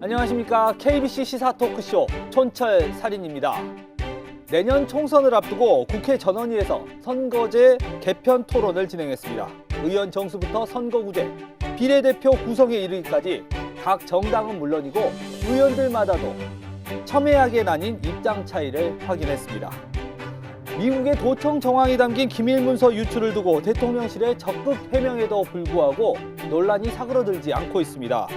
안녕하십니까. KBC 시사 토크쇼 촌철살인입니다. 내년 총선을 앞두고 국회 전원위에서 선거제 개편 토론을 진행했습니다. 의원 정수부터 선거구제, 비례대표 구성에 이르기까지 각 정당은 물론이고 의원들마다도 첨예하게 나뉜 입장 차이를 확인했습니다. 미국의 도청 정황이 담긴 기밀문서 유출을 두고 대통령실의 적극 해명에도 불구하고 논란이 사그러들지 않고 있습니다.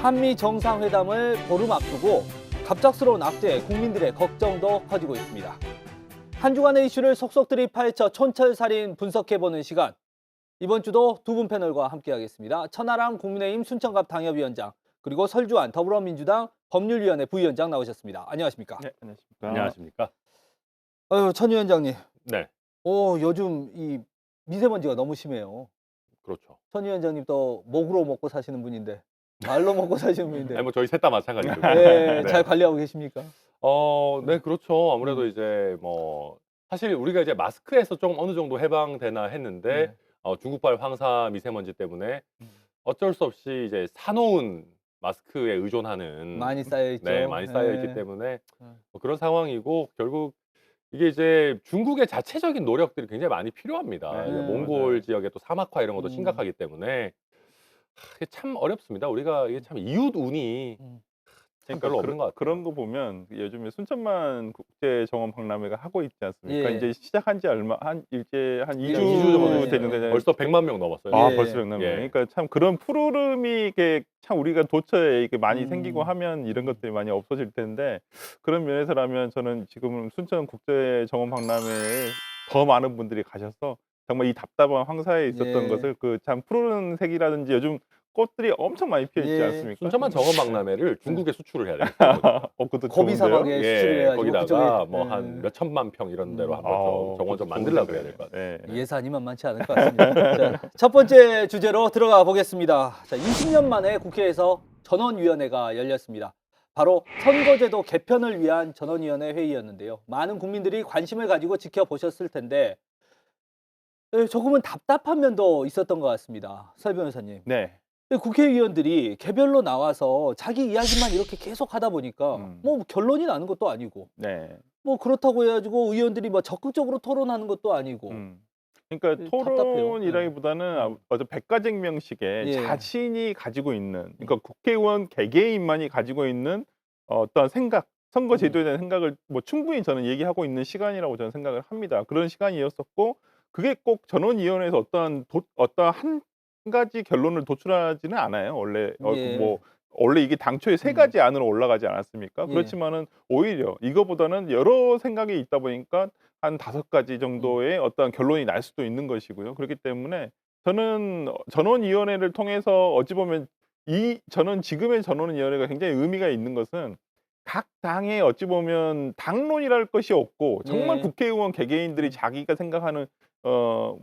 한미 정상회담을 보름 앞두고 갑작스러운 악재에 국민들의 걱정도 커지고 있습니다. 한 주간의 이슈를 속속들이 파헤쳐 촌철살인 분석해보는 시간. 이번 주도 두 분 패널과 함께하겠습니다. 천하람 국민의힘 순천갑 당협위원장, 그리고 설주환 더불어민주당 법률위원회 부위원장 나오셨습니다. 안녕하십니까? 네, 안녕하십니까. 안녕하십니까? 천 위원장님. 네, 요즘 이 미세먼지가 너무 심해요. 그렇죠. 천 위원장님 또 목으로 먹고 사시는 분인데, 말로 먹고 사시는 분인데, 아니, 뭐 저희 셋 다 마찬가지고. 네, 네. 잘 관리하고 계십니까? 네, 그렇죠. 아무래도 이제 뭐 사실 우리가 이제 마스크에서 좀 어느 정도 해방되나 했는데 중국발 황사 미세먼지 때문에 어쩔 수 없이 이제 사놓은 마스크에 의존하는 많이 쌓여있죠. 네, 많이 쌓여 있기 네. 때문에 뭐 그런 상황이고 결국 이게 이제 중국의 자체적인 노력들이 굉장히 많이 필요합니다. 네, 이제 몽골 맞아요. 지역의 또 사막화 이런 것도 음. 심각하기 때문에 이게 참 어렵습니다. 우리가 이게 참 이웃 운이 음. 참 별로 없는 것 같아요. 그런 거 보면 요즘에 순천만 국제 정원 박람회가 하고 있지 않습니까? 예. 이제 시작한 지 얼마 이제 한 예, 2주 이주 정도 정도 됐어요. 되는데 벌써 100만 명 넘었어요. 아, 예. 벌써 100만 명. 예. 그러니까 참 그런 푸르름이 이게 참 우리가 도처에 이게 많이 음. 생기고 하면 이런 것들이 많이 없어질 텐데 그런 면에서라면 저는 지금 순천 국제 정원 박람회에 더 많은 분들이 가셔서 정말 이 답답한 황사에 있었던 예. 것을 그 참 푸르른 색이라든지 요즘 꽃들이 엄청 많이 피어 있지 예. 않습니까? 순천만 정원 박람회를 중국에 수출을 해야 되겠어요. 그것도 고비 좋은데요? 사막에 수출을 해가지고 거기다가 그쪽에, 뭐 한 몇천만 평 이런 데로 한번 아우, 정원 좀 그것도 만들려고 좋은데. 해야 될 것 같아요. 네. 예산이 만만치 않을 것 같습니다. 자, 첫 번째 주제로 들어가 보겠습니다. 자, 20년 만에 국회에서 전원위원회가 열렸습니다. 바로 선거제도 개편을 위한 전원위원회 회의였는데요. 많은 국민들이 관심을 가지고 지켜보셨을 텐데 조금은 답답한 면도 있었던 것 같습니다. 설 변호사님. 네. 국회의원들이 개별로 나와서 자기 이야기만 이렇게 계속 하다 보니까 뭐 결론이 나는 것도 아니고 네. 뭐 그렇다고 해가지고 의원들이 뭐 적극적으로 토론하는 것도 아니고 그러니까 네, 답답해요. 토론이라기보다는 어떤 백과쟁명식의 예. 자신이 가지고 있는, 그러니까 국회의원 개개인만이 가지고 있는 어떤 생각, 선거 제도에 대한 생각을 뭐 충분히 저는 얘기하고 있는 시간이라고 저는 생각을 합니다. 그런 시간이었었고 그게 꼭 전원위원회에서 어떠한 한 가지 결론을 도출하지는 않아요. 원래 예. 뭐 원래 이게 당초에 세 가지 안으로 올라가지 않았습니까? 예. 그렇지만은 오히려 이거보다는 여러 생각이 있다 보니까 한 5가지 정도의 어떤 결론이 날 수도 있는 것이고요. 그렇기 때문에 저는 전원위원회를 통해서 어찌 보면 저는 지금의 전원위원회가 굉장히 의미가 있는 것은 각 당에 어찌 보면 당론이랄 것이 없고 정말 예. 국회의원 개개인들이 자기가 생각하는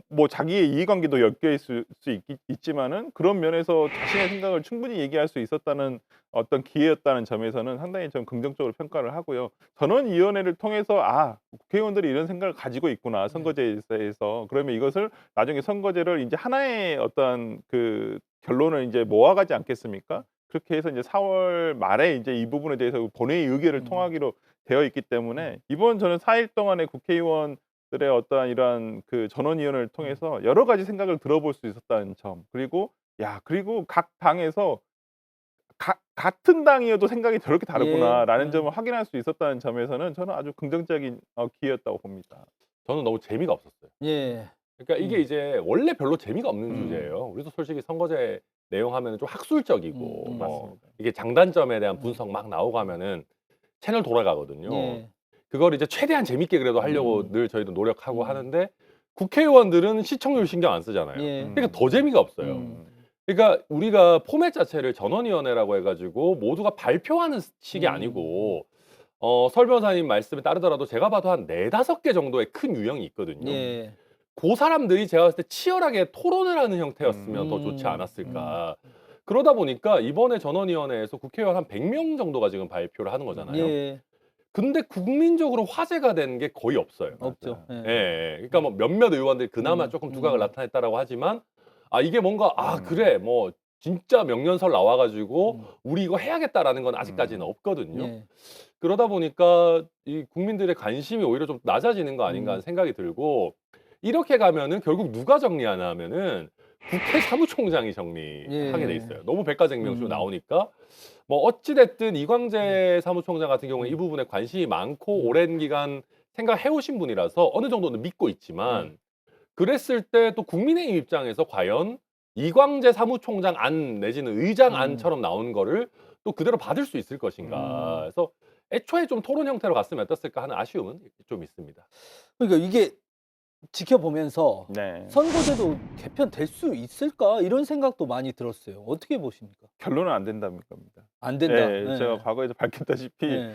뭐 자기의 이해관계도 엮여 있을 수 있지만은 그런 면에서 자신의 생각을 충분히 얘기할 수 있었다는 어떤 기회였다는 점에서는 상당히 좀 긍정적으로 평가를 하고요. 전원위원회를 통해서 국회의원들이 이런 생각을 가지고 있구나 선거제에 대해서. 그러면 이것을 나중에 선거제를 이제 하나의 어떤 그 결론을 이제 모아가지 않겠습니까? 그렇게 해서 이제 4월 말에 이제 이 부분에 대해서 본회의 의결을 통하기로 되어 있기 때문에 이번 저는 4일 동안의 국회의원들의 어떠한 이러한 그 전원위원회를 통해서 여러 가지 생각을 들어볼 수 있었다는 점, 그리고 각 당에서 같은 당이어도 생각이 저렇게 다르구나라는 예. 점을 확인할 수 있었다는 점에서는 저는 아주 긍정적인 기회였다고 봅니다. 저는 너무 재미가 없었어요. 예. 그러니까 이게 이제 원래 별로 재미가 없는 음. 주제예요. 우리도 솔직히 선거제 내용 하면은 좀 학술적이고 뭐 맞습니다. 이게 장단점에 대한 분석 막 나오고 하면은 채널 돌아가거든요. 예. 그걸 이제 최대한 재밌게 그래도 하려고 늘 저희도 노력하고 음. 하는데 국회의원들은 시청률 신경 안 쓰잖아요. 예. 그러니까 더 재미가 없어요. 그러니까 우리가 포맷 자체를 전원위원회라고 해가지고 모두가 발표하는 식이 아니고 설 변호사님 말씀에 따르더라도 제가 봐도 한 4-5개 정도의 큰 유형이 있거든요. 예. 그 사람들이 제가 봤을 때 치열하게 토론을 하는 형태였으면 더 좋지 않았을까. 그러다 보니까 이번에 전원위원회에서 국회의원 한 100명 정도가 지금 발표를 하는 거잖아요. 예. 근데 국민적으로 화제가 되는 게 거의 없어요. 없죠. 예, 예. 그러니까 뭐 몇몇 의원들이 그나마 조금 두각을 나타냈다라고 하지만 이게 뭔가 그래 뭐 진짜 명년설 나와가지고 우리 이거 해야겠다라는 건 아직까지는 없거든요. 예. 그러다 보니까 이 국민들의 관심이 오히려 좀 낮아지는 거 아닌가 하는 음. 생각이 들고 이렇게 가면은 결국 누가 정리하나 하면은 국회 사무총장이 정리하게 예. 돼 있어요. 너무 백가쟁명식으로 음. 나오니까 뭐 어찌 됐든 이광재 사무총장 같은 경우에 이 부분에 관심이 많고 오랜 기간 생각해 오신 분이라서 어느 정도는 믿고 있지만 그랬을 때 또 국민의힘 입장에서 과연 이광재 사무총장 안 내지는 의장 안처럼 나오는 거를 또 그대로 받을 수 있을 것인가. 그래서 애초에 좀 토론 형태로 갔으면 어땠을까 하는 아쉬움은 좀 있습니다. 그러니까 이게 지켜보면서 네. 선거제도 개편될 수 있을까 이런 생각도 많이 들었어요. 어떻게 보십니까? 결론은 안 된답니다. 안 된다. 예, 제가 과거에도 밝혔다시피 예.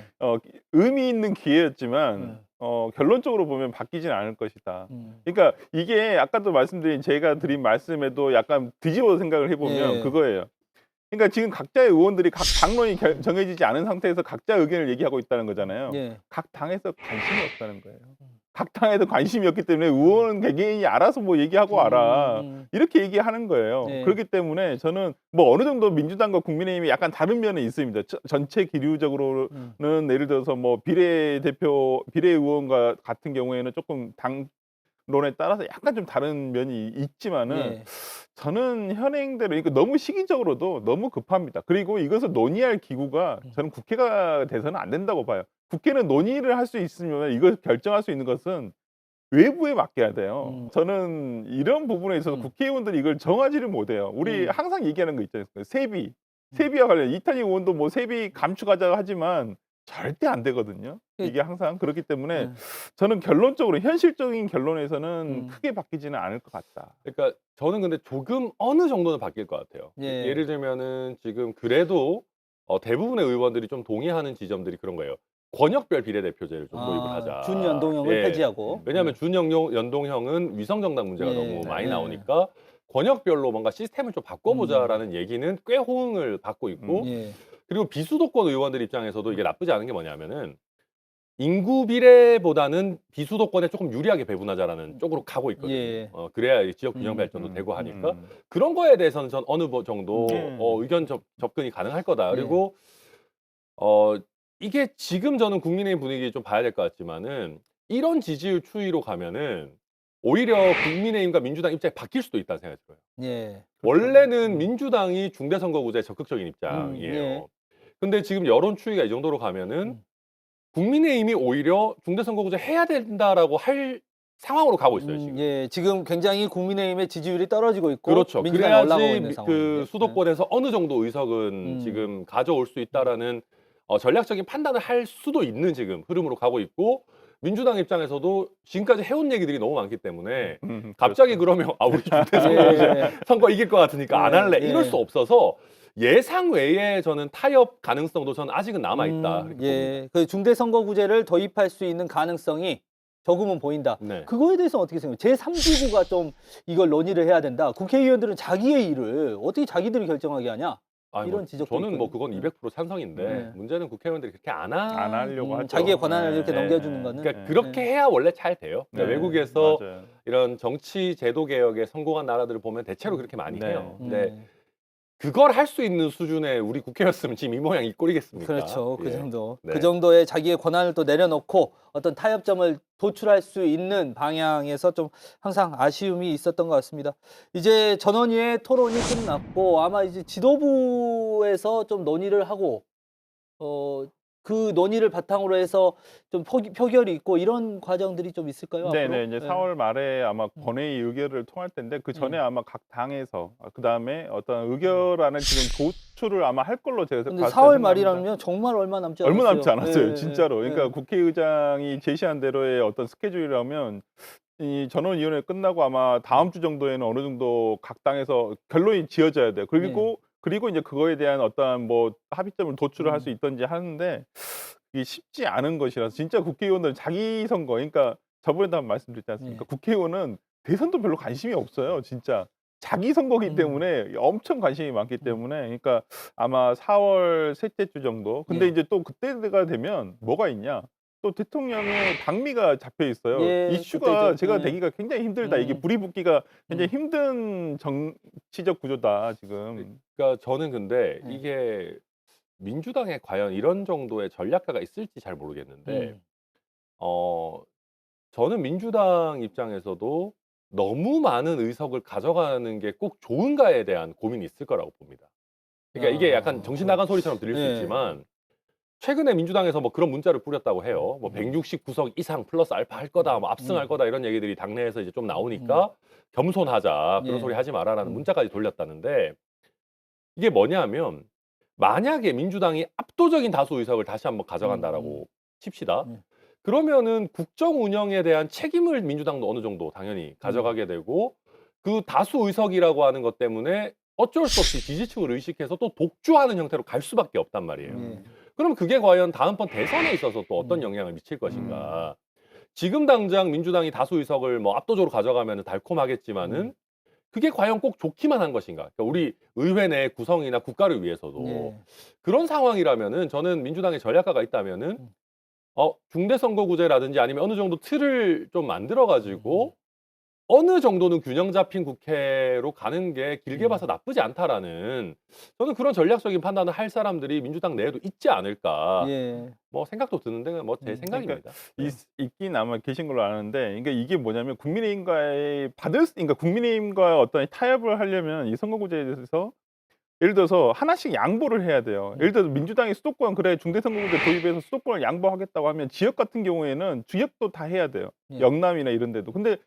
의미 있는 기회였지만 네. 결론적으로 보면 바뀌지는 않을 것이다. 음. 그러니까 이게 아까도 말씀드린 제가 드린 말씀에도 약간 뒤집어 생각을 해보면 예. 그거예요. 그러니까 지금 각자의 의원들이 각 당론이 정해지지 않은 상태에서 각자 의견을 얘기하고 있다는 거잖아요. 예. 각 당에서 관심이 없다는 거예요. 각 당에도 관심이 없기 때문에 의원 개개인이 알아서 뭐 얘기하고 와라. 이렇게 얘기하는 거예요. 네. 그렇기 때문에 저는 뭐 어느 정도 민주당과 국민의힘이 약간 다른 면은 있습니다. 전체 기류적으로는 예를 들어서 뭐 비례의원과 같은 경우에는 조금 당론에 따라서 약간 좀 다른 면이 있지만은 예. 저는 현행대로 그러니까 너무 시기적으로도 너무 급합니다. 그리고 이것을 논의할 기구가 저는 국회가 돼서는 안 된다고 봐요. 국회는 논의를 할 수 있으면 이걸 결정할 수 있는 것은 외부에 맡겨야 돼요. 저는 이런 부분에 있어서 국회의원들이 이걸 정하지를 못해요. 우리 항상 얘기하는 거 있잖아요. 세비와 관련 이탄희 의원도 뭐 세비 감축하자고 하지만 절대 안 되거든요. 이게 항상 그렇기 때문에 저는 결론적으로 현실적인 결론에서는 크게 바뀌지는 않을 것 같다. 그러니까 저는 근데 조금 어느 정도는 바뀔 것 같아요. 예. 예를 들면은 지금 그래도 대부분의 의원들이 좀 동의하는 지점들이 그런 거예요. 권역별 비례대표제를 좀 도입을 하자. 준연동형을 예. 폐지하고. 왜냐하면 준연동형은 위성정당 문제가 예. 너무 많이 예. 나오니까 권역별로 뭔가 시스템을 좀 바꿔보자라는 얘기는 꽤 호응을 받고 있고 예. 그리고 비수도권 의원들 입장에서도 이게 나쁘지 않은 게 뭐냐면은 인구 비례보다는 비수도권에 조금 유리하게 배분하자라는 쪽으로 가고 있거든요. 예. 그래야 이 지역 균형 발전도 되고 하니까 그런 거에 대해서는 전 어느 정도 의견 접근이 가능할 거다. 그리고 이게 지금 저는 국민의힘 분위기 좀 봐야 될 것 같지만은 이런 지지율 추이로 가면은 오히려 국민의힘과 민주당 입장이 바뀔 수도 있다는 생각이 들어요. 예. 원래는 민주당이 중대선거구제에 적극적인 입장이에요. 예. 근데 지금 여론 추이가 이 정도로 가면은 국민의힘이 오히려 중대선거구제 해야 된다라고 할 상황으로 가고 있어요, 지금. 예. 지금 굉장히 국민의힘의 지지율이 떨어지고 있고 그렇죠. 민주당이 올라가고 그래야지 있는 그 상황인데. 수도권에서 어느 정도 의석은 지금 가져올 수 있다라는 전략적인 판단을 할 수도 있는 지금 흐름으로 가고 있고 민주당 입장에서도 지금까지 해온 얘기들이 너무 많기 때문에 갑자기 그러면 우리 중대선거구제 선거 이길 것 같으니까 안 할래 이럴 수 없어서 예상 외에 저는 타협 가능성도 저는 아직은 남아 있다. 예. 그 중대선거구제를 도입할 수 있는 가능성이 조금은 보인다. 네. 그거에 대해서 어떻게 생각해요? 제3지구가 좀 이걸 논의를 해야 된다. 국회의원들은 자기의 일을 어떻게 자기들이 결정하게 하냐? 이런 지적도 저는 뭐 있거든요. 그건 200% 찬성인데 네. 문제는 국회의원들이 그렇게 안 하려고 하죠. 자기의 권한을 이렇게 네. 넘겨주는 거는. 그러니까 그렇게 해야 원래 잘 돼요. 그러니까 외국에서 맞아요. 이런 정치 제도 개혁에 성공한 나라들을 보면 대체로 그렇게 많이 해요. 근데 네. 그걸 할 수 있는 수준의 우리 국회였으면 지금 이 모양 이 꼴이겠습니까? 그렇죠. 그 예. 정도. 네. 그 정도의 자기의 권한을 또 내려놓고 어떤 타협점을 도출할 수 있는 방향에서 좀 항상 아쉬움이 있었던 것 같습니다. 이제 전원위의 토론이 끝났고 아마 이제 지도부에서 좀 논의를 하고 그 논의를 바탕으로 해서 좀 표결이 있고 이런 과정들이 좀 있을까요? 네네 앞으로? 이제 4월 말에 아마 본회의 의결을 통할 텐데 그 전에 아마 각 당에서 그 다음에 어떤 의결안을 지금 도출을 아마 할 걸로 제가 근데 봤을 때 4월 생각합니다. 말이라면 정말 얼마 남지 않았어요. 얼마 남지 않았어요, 예, 진짜로. 예, 그러니까 예. 국회의장이 제시한 대로의 어떤 스케줄이라면 이 전원위원회 끝나고 아마 다음 주 정도에는 어느 정도 각 당에서 결론이 지어져야 돼요. 그리고 이제 그거에 대한 어떠한 뭐 합의점을 도출을 할 수 있든지 하는데 이게 쉽지 않은 것이라서 진짜 국회의원들은 자기 선거 그러니까 저번에도 한번 말씀드렸지 않습니까? 국회의원은 대선도 별로 관심이 없어요. 진짜 자기 선거기 때문에 엄청 관심이 많기 때문에 그러니까 아마 4월 셋째 주 정도. 근데 예. 이제 또 그때가 되면 뭐가 있냐? 또 대통령의 당미가 잡혀 있어요. 예, 이슈가 그때 제가 예. 되기가 굉장히 힘들다. 이게 음. 불이 붙기가 굉장히 음. 힘든 정치적 구조다 지금. 그러니까 저는 근데 네. 이게 민주당에 과연 이런 정도의 전략가가 있을지 잘 모르겠는데 음. 어 저는 민주당 입장에서도 너무 많은 의석을 가져가는 게 꼭 좋은가에 대한 고민이 있을 거라고 봅니다. 그러니까 이게 약간 정신 나간 소리처럼 들릴 수 예. 있지만 최근에 민주당에서 뭐 그런 문자를 뿌렸다고 해요. 뭐 169석 이상 플러스 알파 할 거다, 뭐 압승할 거다 이런 얘기들이 당내에서 이제 좀 나오니까 겸손하자, 그런 예. 소리 하지 마라라는 음. 문자까지 돌렸다는데 이게 뭐냐면 만약에 민주당이 압도적인 다수 의석을 다시 한번 가져간다라고 칩시다. 음. 그러면은 국정 운영에 대한 책임을 민주당도 어느 정도 당연히 가져가게 되고 그 다수 의석이라고 하는 것 때문에 어쩔 수 없이 지지층을 의식해서 또 독주하는 형태로 갈 수밖에 없단 말이에요. 예. 그럼 그게 과연 다음번 대선에 있어서 또 어떤 음. 영향을 미칠 것인가. 지금 당장 민주당이 다수 의석을 뭐 압도적으로 가져가면 달콤하겠지만은 그게 과연 꼭 좋기만 한 것인가. 그러니까 우리 의회 내 구성이나 국가를 위해서도 예. 그런 상황이라면은 저는 민주당의 전략가가 있다면은 중대선거구제라든지 아니면 어느 정도 틀을 좀 만들어 가지고 어느 정도는 균형 잡힌 국회로 가는 게 길게 봐서 나쁘지 않다라는 저는 그런 전략적인 판단을 할 사람들이 민주당 내에도 있지 않을까. 예. 뭐 생각도 드는데 뭐 제 음. 생각입니다. 있긴 아마 계신 걸로 아는데, 그러니까 이게 뭐냐면 그러니까 국민의힘과 어떤 타협을 하려면 이 선거구제에 대해서 예를 들어서 하나씩 양보를 해야 돼요. 예를 들어서 민주당이 수도권 그래 중대선거구제 도입해서 수도권을 양보하겠다고 하면 지역 같은 경우에는 지역도 다 해야 돼요. 예. 영남이나 이런 데도. 근데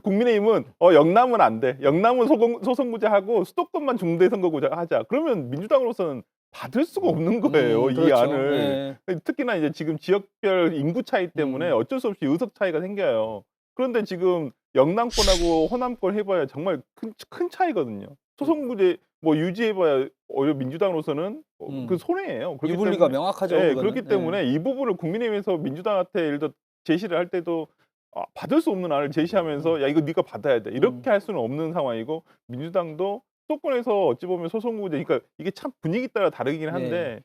국민의힘은 영남은 안 돼. 영남은 소선구제하고 수도권만 중대선거구제 하자. 그러면 민주당으로서는 받을 수가 없는 거예요, 이 그렇죠. 안을. 예. 특히나 이제 지금 지역별 인구 차이 때문에 음. 어쩔 수 없이 의석 차이가 생겨요. 그런데 지금 영남권하고 호남권 해봐야 정말 큰 차이거든요. 소선구제 뭐 유지해봐야 오히려 민주당으로서는 그 손해예요. 그렇기 유불리가 때문에 명확하죠. 예, 그거는. 그렇기 때문에 이 부분을 국민의힘에서 민주당한테 예를 들어 제시를 할 때도 받을 수 없는 안을 제시하면서 야 이거 네가 받아야 돼 이렇게 할 수는 없는 상황이고, 민주당도 수도권에서 어찌 보면 소선구제, 그러니까 이게 참 분위기 따라 다르긴 한데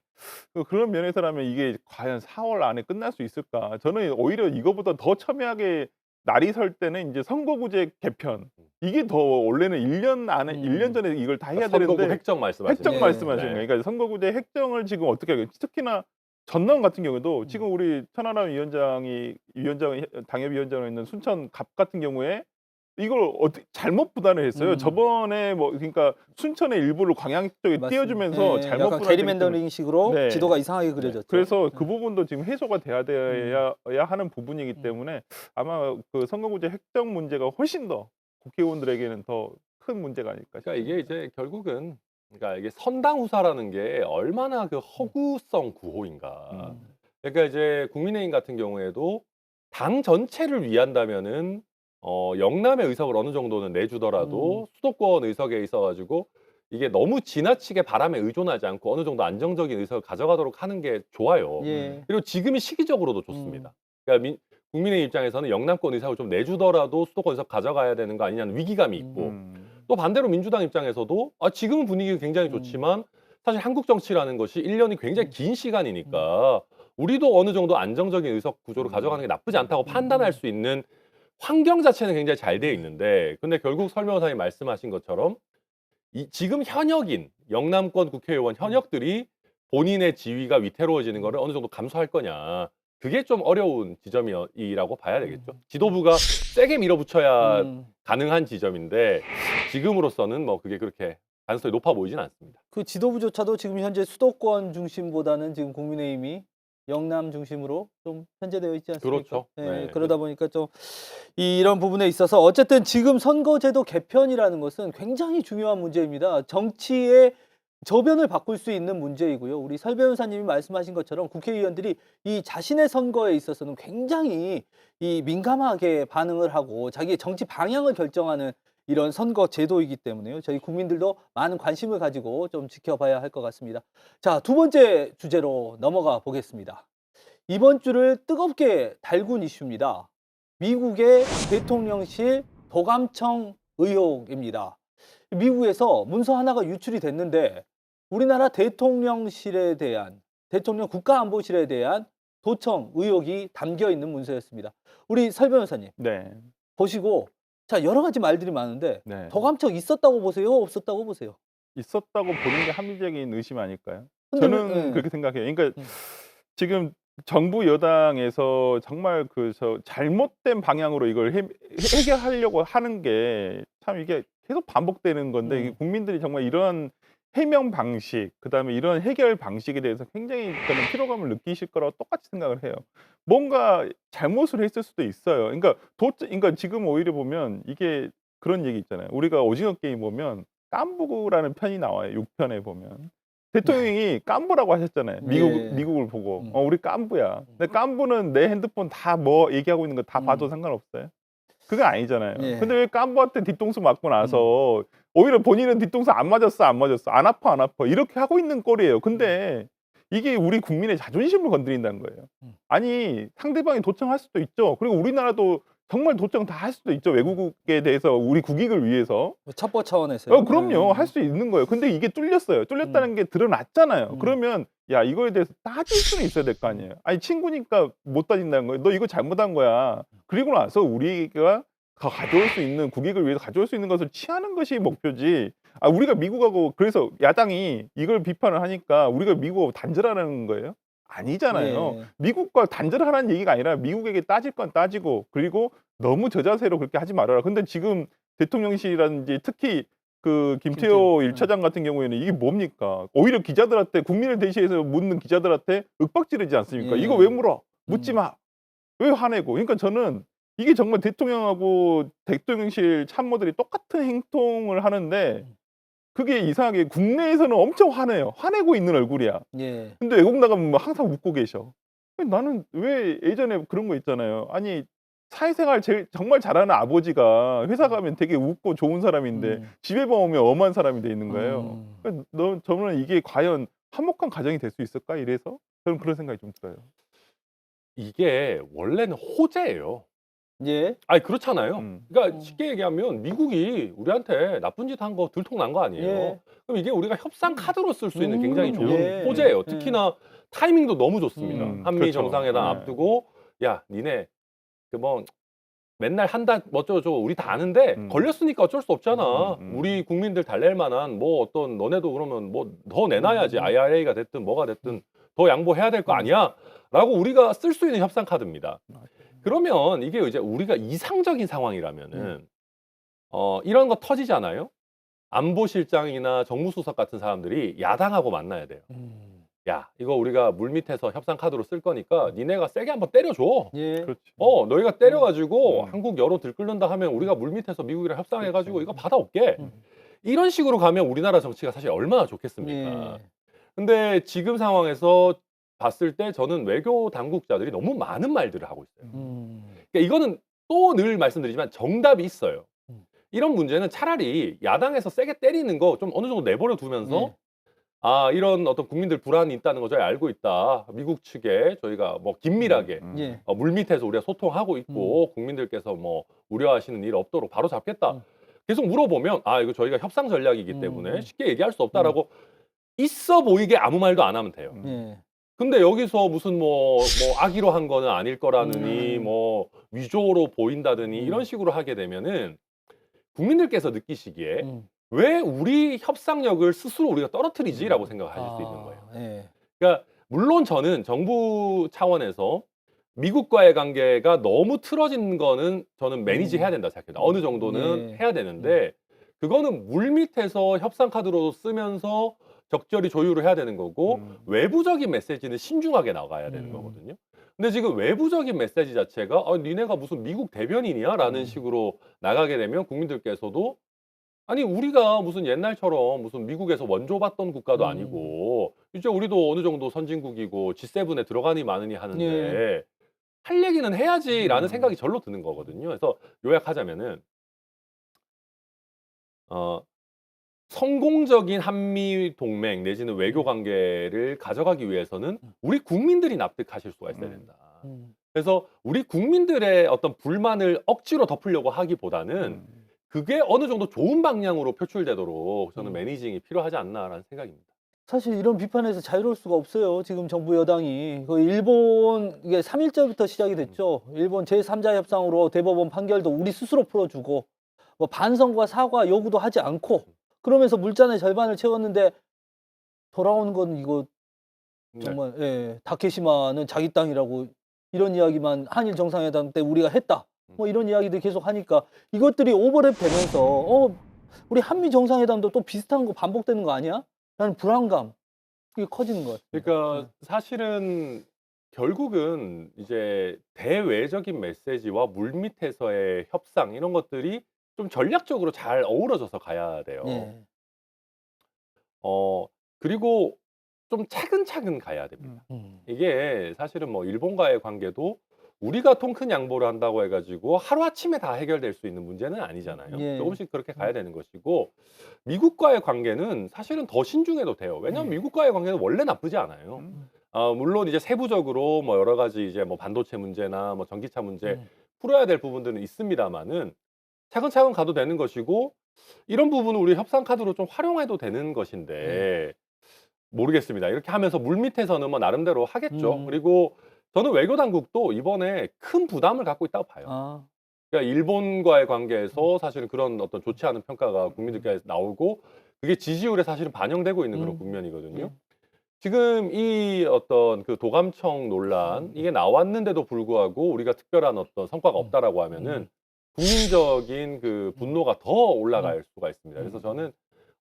그런 면에서라면 이게 과연 4월 안에 끝날 수 있을까? 저는 오히려 이거보다 더 첨예하게 날이 설 때는 이제 선거구제 개편, 이게 더 원래는 1년 안에 1년 전에 이걸 다 해야 선거구 되는데 획정 말씀하시는 획정 네. 말씀하시는 네. 거예요. 그러니까 선거구제 획정을 지금 어떻게 하겠어요? 특히나 전남 같은 경우도 지금 우리 천하람 당협위원장으로 있는 순천 갑 같은 경우에 이걸 어떻게 잘못 분할을 했어요. 저번에 뭐 그러니까 순천의 일부를 광양 쪽에 맞습니다. 띄워주면서 예, 잘못 약간 분할되기 때문에 게리맨더링식으로 네. 지도가 이상하게 그려졌죠. 그래서 그 부분도 지금 해소가 돼야 하는 부분이기 때문에 아마 그 선거구제 획정 문제가 훨씬 더 국회의원들에게는 더 큰 문제가 아닐까 그러니까 싶습니다. 이게 이제 결국은 그러니까 이게 선당 후사라는 게 얼마나 그 허구성 구호인가. 그러니까 이제 국민의힘 같은 경우에도 당 전체를 위한다면은 영남의 의석을 어느 정도는 내주더라도 수도권 의석에 있어 가지고 이게 너무 지나치게 바람에 의존하지 않고 어느 정도 안정적인 의석을 가져가도록 하는 게 좋아요. 예. 그리고 지금이 시기적으로도 좋습니다. 그러니까 국민의힘 입장에서는 영남권 의석을 좀 내주더라도 수도권 의석 가져가야 되는 거 아니냐는 위기감이 있고 또 반대로 민주당 입장에서도 지금은 분위기가 굉장히 좋지만 사실 한국 정치라는 것이 1년이 굉장히 긴 시간이니까 우리도 어느 정도 안정적인 의석 구조를 가져가는 게 나쁘지 않다고 판단할 수 있는 환경 자체는 굉장히 잘 돼 있는데, 근데 결국 설 변호사님 말씀하신 것처럼 지금 현역인 영남권 국회의원 현역들이 본인의 지위가 위태로워지는 거를 어느 정도 감수할 거냐. 그게 좀 어려운 지점이라고 봐야 되겠죠. 지도부가 세게 밀어붙여야 가능한 지점인데 지금으로서는 뭐 그게 그렇게 가능성이 높아 보이진 않습니다. 그 지도부조차도 지금 현재 수도권 중심보다는 지금 국민의힘이 영남 중심으로 좀 편제되어 있지 않습니까? 그렇죠. 예, 네. 그러다 보니까 좀 이런 부분에 있어서 어쨌든 지금 선거제도 개편이라는 것은 굉장히 중요한 문제입니다. 정치의 저변을 바꿀 수 있는 문제이고요. 우리 설 변호사님이 말씀하신 것처럼 국회의원들이 이 자신의 선거에 있어서는 굉장히 이 민감하게 반응을 하고 자기의 정치 방향을 결정하는 이런 선거 제도이기 때문에요. 저희 국민들도 많은 관심을 가지고 좀 지켜봐야 할 것 같습니다. 자, 두 번째 주제로 넘어가 보겠습니다. 이번 주를 뜨겁게 달군 이슈입니다. 미국의 대통령실 도감청 의혹입니다. 미국에서 문서 하나가 유출이 됐는데 우리나라 대통령실에 대한, 대통령 국가안보실에 대한 도청 의혹이 담겨 있는 문서였습니다. 우리 설 변호사님 네. 보시고 자 여러 가지 말들이 많은데 네. 더감청 있었다고 보세요? 없었다고 보세요? 있었다고 보는 게 합리적인 의심 아닐까요? 근데 저는 왜- 예. 그렇게 생각해요. 그러니까 음. 지금 정부 여당에서 정말 잘못된 방향으로 이걸 해결하려고 하는 게 참 이게 계속 반복되는 건데 이게 국민들이 정말 이런 해명 방식, 그다음에 이런 해결 방식에 대해서 굉장히 저는 피로감을 느끼실 거라고 똑같이 생각을 해요. 뭔가 잘못을 했을 수도 있어요. 그러니까 지금 오히려 보면 이게 그런 얘기 있잖아요. 우리가 오징어 게임 보면 깐부라는 편이 나와요. 6편에 보면. 대통령이 깐부라고 하셨잖아요. 네. 미국을 보고. 음. 우리 깐부야. 근데 깐부는 내 핸드폰 다 뭐 얘기하고 있는 거 다 봐도 상관없어요. 그게 아니잖아요. 예. 근데 왜 깐부한테 뒤통수 맞고 나서 오히려 본인은 뒤통수 안 맞았어, 안 맞았어. 안 아파, 안 아파. 이렇게 하고 있는 꼴이에요. 근데 이게 우리 국민의 자존심을 건드린다는 거예요. 아니, 상대방이 도청할 수도 있죠. 그리고 우리나라도 정말 도청 다 할 수도 있죠. 외국에 대해서 우리 국익을 위해서. 첩보 차원에서요. 그럼요. 할 수 있는 거예요. 근데 이게 뚫렸어요. 뚫렸다는 게 드러났잖아요. 그러면 야, 이거에 대해서 따질 수는 있어야 될 거 아니에요. 아니, 친구니까 못 따진다는 거예요. 너 이거 잘못한 거야. 그리고 나서 우리가 가져올 수 있는 국익을 위해서 가져올 수 있는 것을 취하는 것이 목표지. 우리가 미국하고 그래서 야당이 이걸 비판을 하니까 우리가 미국하고 단절하는 거예요? 아니잖아요. 예. 미국과 단절하라는 얘기가 아니라 미국에게 따질 건 따지고 그리고 너무 저자세로 그렇게 하지 말아라. 근데 지금 대통령실이라든지 특히 그 김태호 1차장 같은 경우에는 이게 뭡니까? 오히려 기자들한테 국민을 대신해서 묻는 기자들한테 윽박지르지 않습니까? 예. 이거 왜 물어? 묻지 마. 왜 화내고? 그러니까 저는 이게 정말 대통령하고 대통령실 참모들이 똑같은 행동을 하는데 그게 이상하게 국내에서는 엄청 화내요. 화내고 있는 얼굴이야. 예. 근데 외국 나가면 뭐 항상 웃고 계셔. 나는 왜 예전에 그런 거 있잖아요. 아니, 사회생활 정말 잘하는 아버지가 회사 가면 되게 웃고 좋은 사람인데 집에만 오면 엄한 사람이 돼 있는 거예요. 저는 이게 과연 화목한 가정이 될 수 있을까 이래서 저는 그런 생각이 좀 들어요. 이게 원래는 호재예요. 예. 아니 그렇잖아요. 그러니까 음. 쉽게 얘기하면 미국이 우리한테 나쁜 짓 한 거 들통난 거 아니에요. 예. 그럼 이게 우리가 협상 카드로 쓸 수 있는 굉장히 좋은 예. 호재예요. 예. 특히나 타이밍도 너무 좋습니다. 한미 그렇죠. 정상회담 네. 앞두고 야 니네 그 뭐 맨날 한다 뭐 어쩌고 우리 다 아는데 걸렸으니까 어쩔 수 없잖아. 우리 국민들 달랠 만한 뭐 어떤 너네도 그러면 뭐 더 내놔야지. IRA가 됐든 뭐가 됐든 더 양보해야 될 거 아니야? 라고 우리가 쓸 수 있는 협상 카드입니다. 그러면 이게 이제 우리가 이상적인 상황이라면은 이런 거 터지잖아요. 안보실장이나 정무수석 같은 사람들이 야당하고 만나야 돼요. 야, 이거 우리가 물밑에서 협상 카드로 쓸 거니까 니네가 세게 한번 때려줘. 예. 그렇지. 너희가 때려가지고 한국 여론 들끓는다 하면 우리가 물밑에서 미국이랑 협상해가지고 이거 받아올게. 이런 식으로 가면 우리나라 정치가 사실 얼마나 좋겠습니까? 예. 근데 지금 상황에서 봤을 때 저는 외교 당국자들이 너무 많은 말들을 하고 있어요. 그러니까 이거는 또 늘 말씀드리지만 정답이 있어요. 이런 문제는 차라리 야당에서 세게 때리는 거 좀 어느 정도 내버려 두면서 이런 어떤 국민들 불안이 있다는 거 저희 알고 있다. 미국 측에 저희가 뭐 긴밀하게 예. 물밑에서 우리가 소통하고 있고 국민들께서 뭐 우려하시는 일 없도록 바로 잡겠다. 계속 물어보면 이거 저희가 협상 전략이기 때문에 쉽게 얘기할 수 없다라고 있어 보이게 아무 말도 안 하면 돼요. 예. 근데 여기서 무슨 뭐 악의로 한 거는 아닐 거라느니 뭐 위조로 보인다더니 이런 식으로 하게 되면은 국민들께서 느끼시기에 왜 우리 협상력을 스스로 우리가 떨어뜨리지라고 생각하실 수 있는 거예요. 예. 그러니까 물론 저는 정부 차원에서 미국과의 관계가 너무 틀어진 거는 저는 매니지해야 된다 생각합니다. 어느 정도는 예. 해야 되는데 그거는 물밑에서 협상 카드로 쓰면서 적절히 조율을 해야 되는 거고 외부적인 메시지는 신중하게 나가야 되는 거거든요. 근데 지금 외부적인 메시지 자체가 니네가 무슨 미국 대변인이야? 라는 식으로 나가게 되면 국민들께서도 아니 우리가 무슨 옛날처럼 무슨 미국에서 원조받던 국가도 아니고 이제 우리도 어느 정도 선진국이고 G7에 들어가니 마느니 하는데 할 얘기는 해야지라는 생각이 절로 드는 거거든요. 그래서 요약하자면은 성공적인 한미 동맹 내지는 외교 관계를 가져가기 위해서는 우리 국민들이 납득하실 수가 있어야 된다. 그래서 우리 국민들의 어떤 불만을 억지로 덮으려고 하기보다는 그게 어느 정도 좋은 방향으로 표출되도록 저는 매니징이 필요하지 않나라는 생각입니다. 사실 이런 비판에서 자유로울 수가 없어요. 지금 정부 여당이. 그 일본 이게 3일절부터 시작이 됐죠. 일본 제3자 협상으로 대법원 판결도 우리 스스로 풀어주고 뭐 반성과 사과 요구도 하지 않고 그러면서 물잔의 절반을 채웠는데 돌아오는 건 이거 네. 정말 예, 다케시마는 자기 땅이라고 이런 이야기만 한일 정상회담 때 우리가 했다. 뭐 이런 이야기들 계속 하니까 이것들이 오버랩 되면서 우리 한미 정상회담도 또 비슷한 거 반복되는 거 아니야? 라는 불안감 이게 커지는 것 같아요. 그러니까 사실은 결국은 이제 대외적인 메시지와 물밑에서의 협상 이런 것들이 좀 전략적으로 잘 어우러져서 가야 돼요. 예. 그리고 좀 차근차근 가야 됩니다. 이게 사실은 뭐 일본과의 관계도 우리가 통 큰 양보를 한다고 해가지고 하루아침에 다 해결될 수 있는 문제는 아니잖아요. 예. 조금씩 그렇게 가야 되는 것이고 미국과의 관계는 사실은 더 신중해도 돼요. 왜냐하면 미국과의 관계는 원래 나쁘지 않아요. 물론 이제 세부적으로 뭐 여러 가지 이제 뭐 반도체 문제나 뭐 전기차 문제 풀어야 될 부분들은 있습니다만은 차근차근 가도 되는 것이고 이런 부분은 우리 협상 카드로 좀 활용해도 되는 것인데 모르겠습니다. 이렇게 하면서 물밑에서는 뭐 나름대로 하겠죠. 그리고 저는 외교 당국도 이번에 큰 부담을 갖고 있다고 봐요. 아, 그러니까 일본과의 관계에서 사실은 그런 어떤 좋지 않은 평가가 국민들께 나오고 그게 지지율에 사실은 반영되고 있는 그런 국면이거든요. 지금 이 어떤 그 도감청 논란 이게 나왔는데도 불구하고 우리가 특별한 어떤 성과가 없다라고 하면은 국민적인 그 분노가 더 올라갈 수가 있습니다. 그래서 저는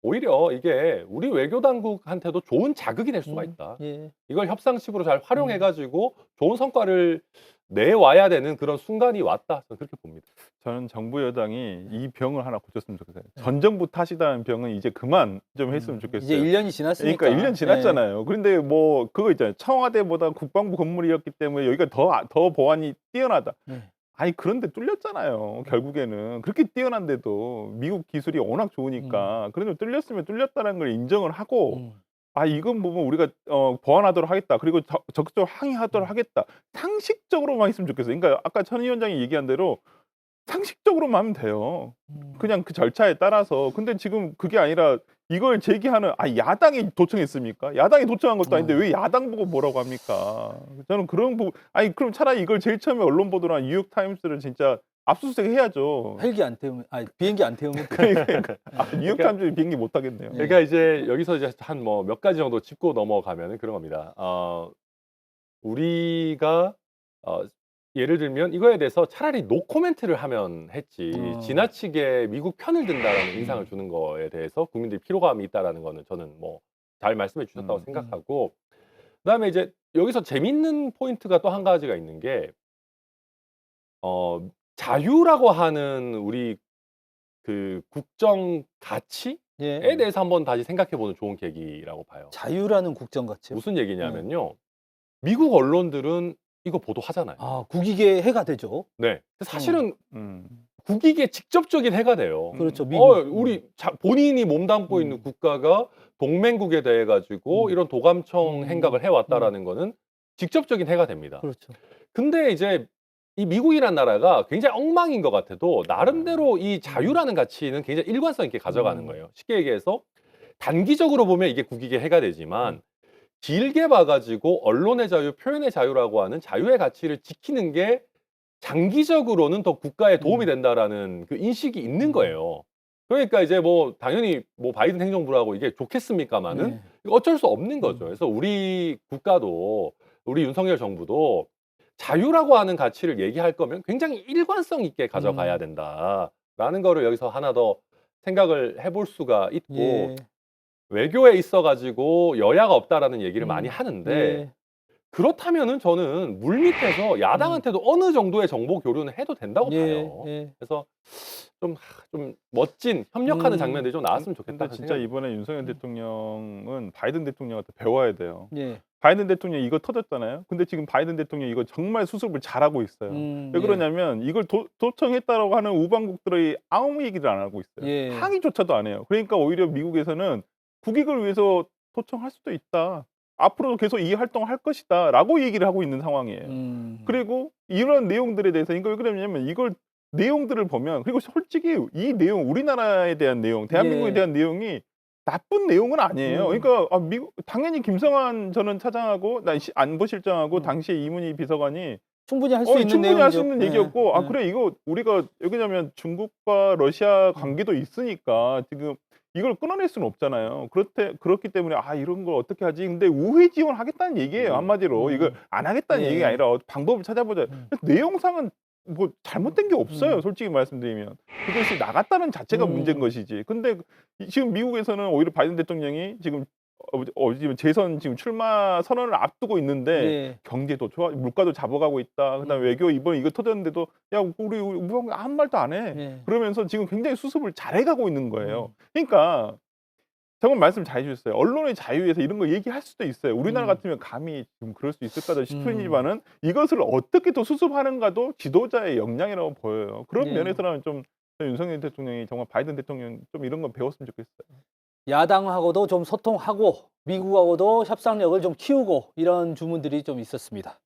오히려 이게 우리 외교 당국한테도 좋은 자극이 될 수가 있다. 예. 이걸 협상식으로 잘 활용해 가지고 좋은 성과를 내와야 되는 그런 순간이 왔다. 저는 그렇게 봅니다. 저는 정부 여당이 이 병을 하나 고쳤으면 좋겠어요. 전 정부 탓이다는 병은 이제 그만 좀 했으면 좋겠어요. 이제 1년이 지났으니까. 그러니까 1년 지났잖아요. 그런데 뭐 그거 있잖아요. 청와대보다 국방부 건물이었기 때문에 여기가 더 보안이 뛰어나다. 네. 아니 그런데 뚫렸잖아요. 결국에는 그렇게 뛰어난데도 미국 기술이 워낙 좋으니까 그런데 뚫렸으면 뚫렸다는 걸 인정을 하고 아 이건 보면 우리가 보완하도록 하겠다. 그리고 적극적으로 항의하도록 하겠다. 상식적으로만 했으면 좋겠어요. 그러니까 아까 천 위원장이 얘기한 대로 상식적으로만 하면 돼요. 그냥 그 절차에 따라서. 근데 지금 그게 아니라 이걸 제기하는 야당이 도청했습니까? 야당이 도청한 것도 아닌데 왜 야당 보고 뭐라고 합니까? 저는 그런 부분 그럼 차라리 이걸 제일 처음에 언론 보도나 뉴욕 타임스를 진짜 압수수색 해야죠. 헬기 안 태우면 비행기 안 태우면 그러니까 뉴욕 타임스 비행기 못 하겠네요. 그러니까 이제 여기서 이제 한 뭐 몇 가지 정도 짚고 넘어가면은 그런 겁니다. 우리가 예를 들면 이거에 대해서 차라리 노코멘트를 하면 했지 지나치게 미국 편을 든다라는 인상을 주는 거에 대해서 국민들이 피로감이 있다라는 거는 저는 뭐 잘 말씀해 주셨다고 생각하고 그다음에 이제 여기서 재밌는 포인트가 또 한 가지가 있는 게 자유라고 하는 우리 그 국정 가치에 예. 대해서 한번 다시 생각해 보는 좋은 계기라고 봐요. 자유라는 국정 가치요. 무슨 얘기냐면요. 미국 언론들은 이거 보도하잖아요. 국익의 해가 되죠. 네. 사실은 음. 국익에 직접적인 해가 돼요. 그렇죠. 미국. 우리 본인이 몸담고 있는 국가가 동맹국에 대해 가지고 이런 도감청 행각을 해왔다라는 거는 직접적인 해가 됩니다. 그렇죠. 근데 이제 이 미국이란 나라가 굉장히 엉망인 것 같아도 나름대로 이 자유라는 가치는 굉장히 일관성 있게 가져가는 거예요. 쉽게 얘기해서 단기적으로 보면 이게 국익의 해가 되지만 길게 봐가지고 언론의 자유, 표현의 자유라고 하는 자유의 가치를 지키는 게 장기적으로는 더 국가에 도움이 된다라는 그 인식이 있는 거예요. 그러니까 이제 뭐 당연히 뭐 바이든 행정부라고 이게 좋겠습니까마는 어쩔 수 없는 거죠. 그래서 우리 국가도 우리 윤석열 정부도 자유라고 하는 가치를 얘기할 거면 굉장히 일관성 있게 가져가야 된다라는 거를 여기서 하나 더 생각을 해볼 수가 있고 예. 외교에 있어 가지고 여야가 없다라는 얘기를 많이 하는데 예. 그렇다면은 저는 물밑에서 야당한테도 어느 정도의 정보 교류는 해도 된다고 봐요. 예. 그래서 좀 멋진 협력하는 장면들이 좀 나왔으면 좋겠다. 근데 진짜 이번에 윤석열 대통령은 바이든 대통령한테 배워야 돼요. 예. 바이든 대통령이 이거 터졌잖아요. 근데 지금 바이든 대통령이 이거 정말 수습을 잘하고 있어요. 왜 그러냐면 이걸 도청했다라고 하는 우방국들이 아무 얘기를 안 하고 있어요. 예. 항의조차도 안 해요. 그러니까 오히려 미국에서는 국익을 위해서 도청할 수도 있다. 앞으로도 계속 이 활동을 할 것이다 라고 얘기를 하고 있는 상황이에요. 그리고 이런 내용들에 대해서 이걸 왜 그러냐면 이걸 내용들을 보면 그리고 솔직히 이 내용 우리나라에 대한 내용 대한민국에 예. 대한 내용이 나쁜 내용은 아니에요. 음. 그러니까 미국 당연히 김성한 저는 차장하고 안보실장하고 음. 당시에 이문희 비서관이 충분히 할 수 있는 충분히 할 수 내용이죠. 있는 네. 얘기였고 네. 그래 이거 우리가 왜냐면 중국과 러시아 관계도 있으니까 지금 이걸 끊어낼 수는 없잖아요. 그렇기 때문에 이런 걸 어떻게 하지? 근데 우회 지원하겠다는 얘기예요. 한마디로 이걸 안 하겠다는 예. 얘기가 아니라 방법을 찾아보자. 내용상은 뭐 잘못된 게 없어요. 음. 솔직히 말씀드리면 그것이 나갔다는 자체가 문제인 것이지. 근데 지금 미국에서는 오히려 바이든 대통령이 지금 지금 재선 지금 출마 선언을 앞두고 있는데 예. 경제도 좋아, 물가도 잡아가고 있다. 그다음에 외교 이번 이거 터졌는데도 야 우리 무슨 아무 말도 안 해. 예. 그러면서 지금 굉장히 수습을 잘해가고 있는 거예요. 그러니까 정말 말씀 잘 해주셨어요. 언론의 자유에서 이런 거 얘기할 수도 있어요. 우리나라 같으면 감히 좀 그럴 수 있을까 싶으니만은 이것을 어떻게 더 수습하는가도 지도자의 역량이라고 보여요. 그런 예. 면에서는 좀 윤석열 대통령이 정말 바이든 대통령 좀 이런 거 배웠으면 좋겠어요. 야당하고도 좀 소통하고 미국하고도 협상력을 좀 키우고 이런 주문들이 좀 있었습니다.